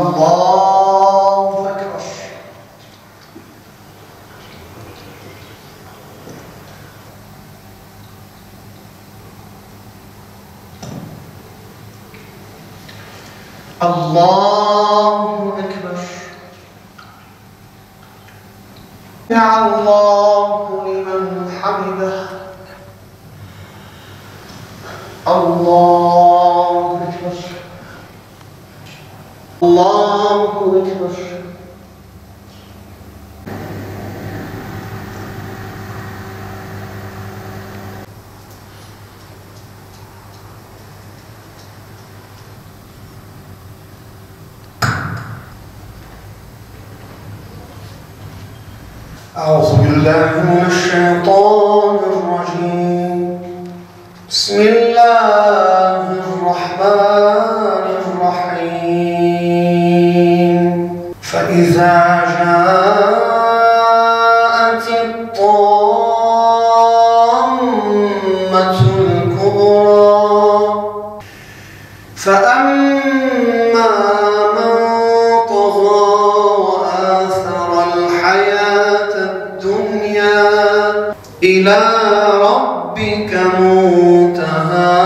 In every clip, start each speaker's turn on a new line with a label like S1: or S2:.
S1: Allahu Ekber. Allahu Ekber. Allahu limen hamidah. Allahu Ekber. Allahu Ekber. أعوذ بالله من الشيطان الرجيم بسم الله الرحمن الرحيم فإذا جاءت الطامة الكبرى فأما من طغى وآثر الحياة الدنيا إلى ربك منتهاها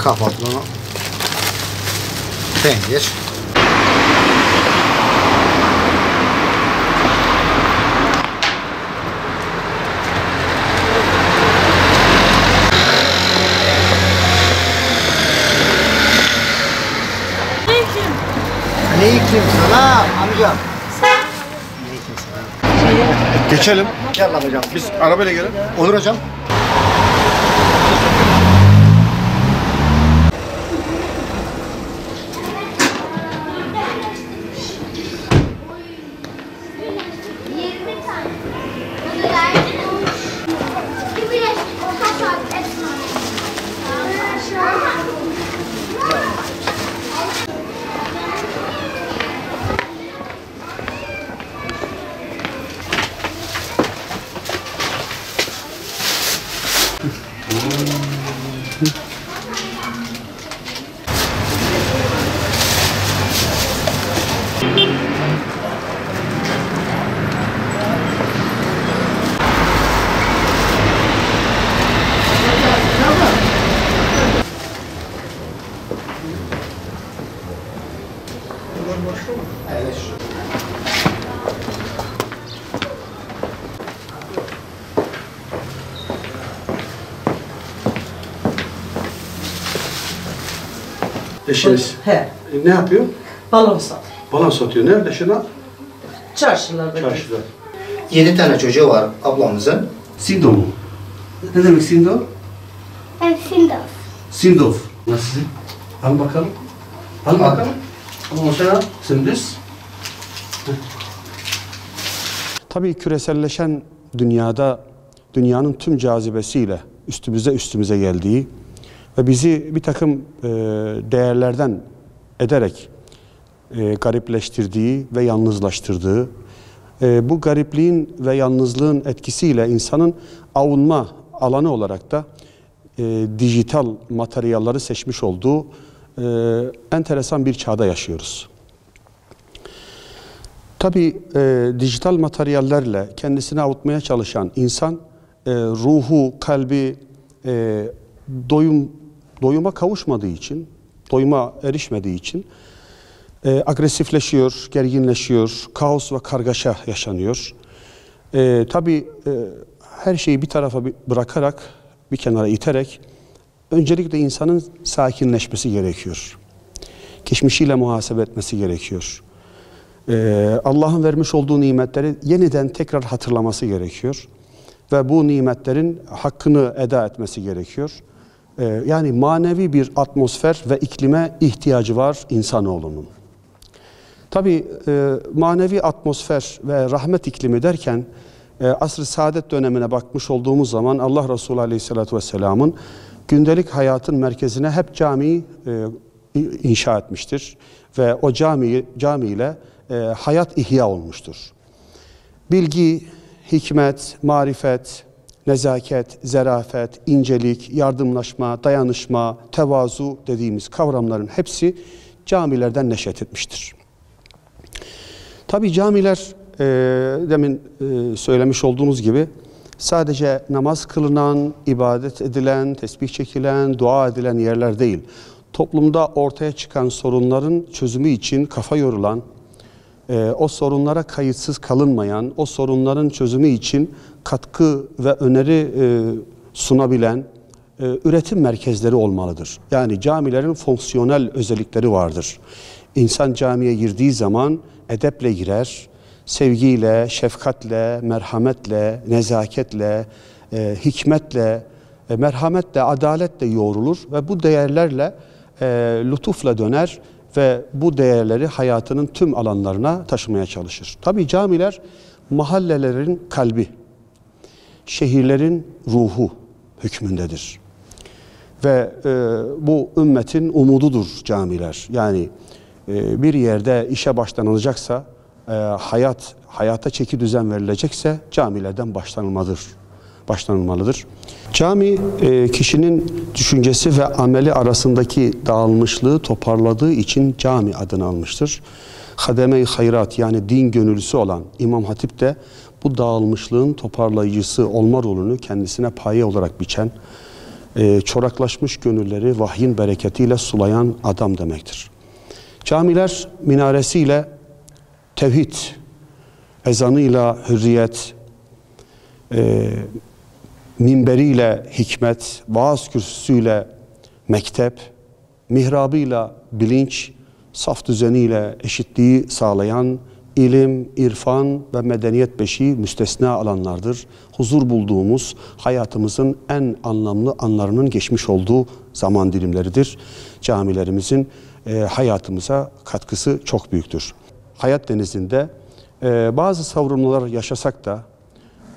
S2: Kahvaltılığına peynir, aleyküm selam amca.
S3: Geçelim.
S2: Gel lan hocam.
S3: Biz arabayla gelelim.
S2: Olur hocam.
S3: Eşiniz
S4: He,
S3: ne yapıyor?
S4: balon sat.
S3: Balon satıyor. Nerede şuna?
S4: Çarşılarda.
S3: Çarşıda.
S2: 7 tane çocuğu var ablamızın.
S3: Sindo mu? Ne demek Sindo?
S5: Sindof.
S3: Sindov. Nasıl? Al bakalım. Al bakalım. Ama sen al. Sündüz.
S6: Tabii küreselleşen dünyada dünyanın tüm cazibesiyle üstümüze geldiği ve bizi bir takım değerlerden ederek garipleştirdiği ve yalnızlaştırdığı, bu garipliğin ve yalnızlığın etkisiyle insanın avunma alanı olarak da dijital materyalleri seçmiş olduğu enteresan bir çağda yaşıyoruz. Tabii dijital materyallerle kendisini avutmaya çalışan insan ruhu, kalbi doyuma kavuşmadığı için, doyuma erişmediği için agresifleşiyor, gerginleşiyor, kaos ve kargaşa yaşanıyor. Tabii her şeyi bir tarafa bırakarak, bir kenara iterek öncelikle insanın sakinleşmesi gerekiyor. Geçmişiyle muhasebe etmesi gerekiyor. Allah'ın vermiş olduğu nimetleri yeniden tekrar hatırlaması gerekiyor. ve bu nimetlerin hakkını eda etmesi gerekiyor. Yani manevi bir atmosfer ve iklime ihtiyacı var insanoğlunun. Tabii manevi atmosfer ve rahmet iklimi derken asr-ı saadet dönemine bakmış olduğumuz zaman Allah Resulü Aleyhisselatü Vesselam'ın gündelik hayatın merkezine hep camiyi inşa etmiştir. Ve o camiyle hayat ihya olmuştur. Bilgi, hikmet, marifet, nezaket, zerafet, incelik, yardımlaşma, dayanışma, tevazu dediğimiz kavramların hepsi camilerden neşet etmiştir. Tabii camiler demin söylemiş olduğunuz gibi sadece namaz kılınan, ibadet edilen, tesbih çekilen, dua edilen yerler değil. Toplumda ortaya çıkan sorunların çözümü için kafa yorulan, o sorunlara kayıtsız kalınmayan, o sorunların çözümü için katkı ve öneri sunabilen üretim merkezleri olmalıdır. Yani camilerin fonksiyonel özellikleri vardır. İnsan camiye girdiği zaman edeple girer, sevgiyle, şefkatle, merhametle, nezaketle, hikmetle, merhametle, adaletle yoğrulur ve bu değerlerle lütufla döner ve bu değerleri hayatının tüm alanlarına taşımaya çalışır. Tabii camiler mahallelerin kalbi, şehirlerin ruhu hükmündedir. Ve bu ümmetin umududur camiler. Yani bir yerde işe başlanılacaksa, hayata çeki düzen verilecekse camilerden başlanılmalıdır. Cami kişinin düşüncesi ve ameli arasındaki dağılmışlığı toparladığı için cami adını almıştır. Hademe-i hayrat yani din gönüllüsü olan İmam Hatip de bu dağılmışlığın toparlayıcısı olma rolünü kendisine paye olarak biçen, çoraklaşmış gönülleri vahyin bereketiyle sulayan adam demektir. Camiler minaresiyle tevhid, ezanıyla hürriyet, minberiyle hikmet, vaaz kürsüsüyle mektep, mihrabıyla bilinç, saf düzeniyle eşitliği sağlayan ilim, irfan ve medeniyet beşiği müstesna alanlardır. Huzur bulduğumuz hayatımızın en anlamlı anlarının geçmiş olduğu zaman dilimleridir. Camilerimizin hayatımıza katkısı çok büyüktür. Hayat denizinde bazı savrulmalar yaşasak da,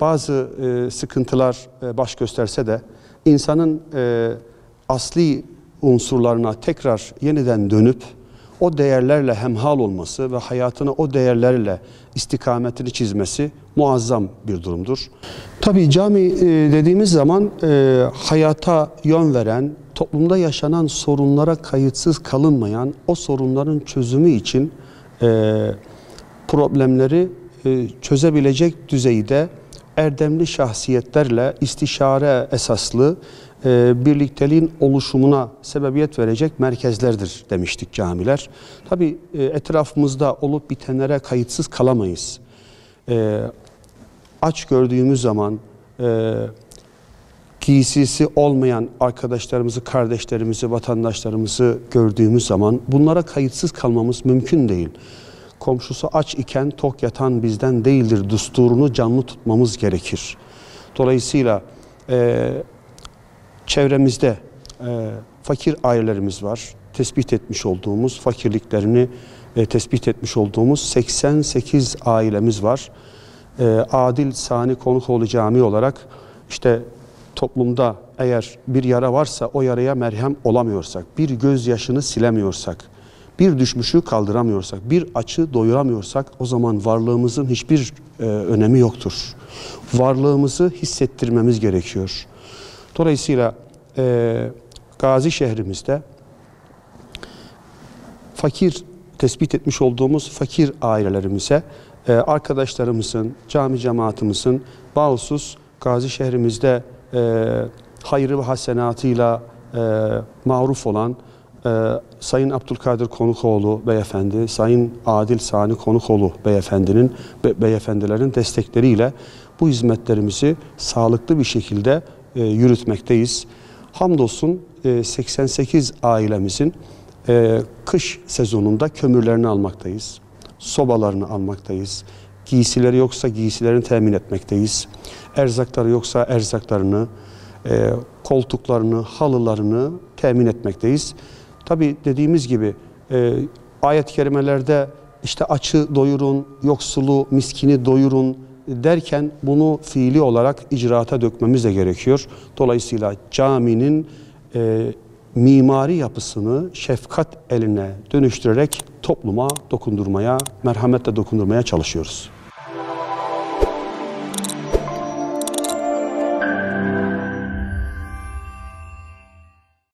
S6: bazı sıkıntılar baş gösterse de insanın asli unsurlarına tekrar yeniden dönüp o değerlerle hemhal olması ve hayatını o değerlerle istikametini çizmesi muazzam bir durumdur. Tabii cami dediğimiz zaman hayata yön veren, toplumda yaşanan sorunlara kayıtsız kalınmayan, o sorunların çözümü için problemleri çözebilecek düzeyde erdemli şahsiyetlerle istişare esaslı birlikteliğin oluşumuna sebebiyet verecek merkezlerdir demiştik camiler. Tabii etrafımızda olup bitenlere kayıtsız kalamayız. Aç gördüğümüz zaman giysisi olmayan arkadaşlarımızı, kardeşlerimizi, vatandaşlarımızı gördüğümüz zaman bunlara kayıtsız kalmamız mümkün değil. Komşusu aç iken tok yatan bizden değildir düsturunu canlı tutmamız gerekir. Dolayısıyla çevremizde fakir ailelerimiz var. Tespit etmiş olduğumuz, fakirliklerini tespit etmiş olduğumuz 88 ailemiz var. Adil Sani Konukoğlu Camii olarak işte toplumda eğer bir yara varsa o yaraya merhem olamıyorsak, bir gözyaşını silemiyorsak, bir düşmüşü kaldıramıyorsak, bir açı doyuramıyorsak o zaman varlığımızın hiçbir önemi yoktur. Varlığımızı hissettirmemiz gerekiyor. Dolayısıyla Gazi şehrimizde fakir tespit etmiş olduğumuz fakir ailelerimize arkadaşlarımızın, cami cemaatimizin bahusus Gazi şehrimizde hayrı ve hasenatıyla maruf olan Sayın Abdülkadir Konukoğlu Beyefendi, Sayın Adil Sani Konukoğlu beyefendilerin destekleriyle bu hizmetlerimizi sağlıklı bir şekilde yürütmekteyiz. Hamdolsun 88 ailemizin kış sezonunda kömürlerini almaktayız, sobalarını almaktayız, Giysileri yoksa giysilerini temin etmekteyiz. Erzakları yoksa erzaklarını, koltuklarını, halılarını temin etmekteyiz. Tabi dediğimiz gibi ayet-i kerimelerde işte açı doyurun, yoksulu, miskini doyurun derken bunu fiili olarak icraata dökmemiz de gerekiyor. Dolayısıyla caminin mimari yapısını şefkat eline dönüştürerek topluma dokundurmaya, merhametle dokundurmaya çalışıyoruz.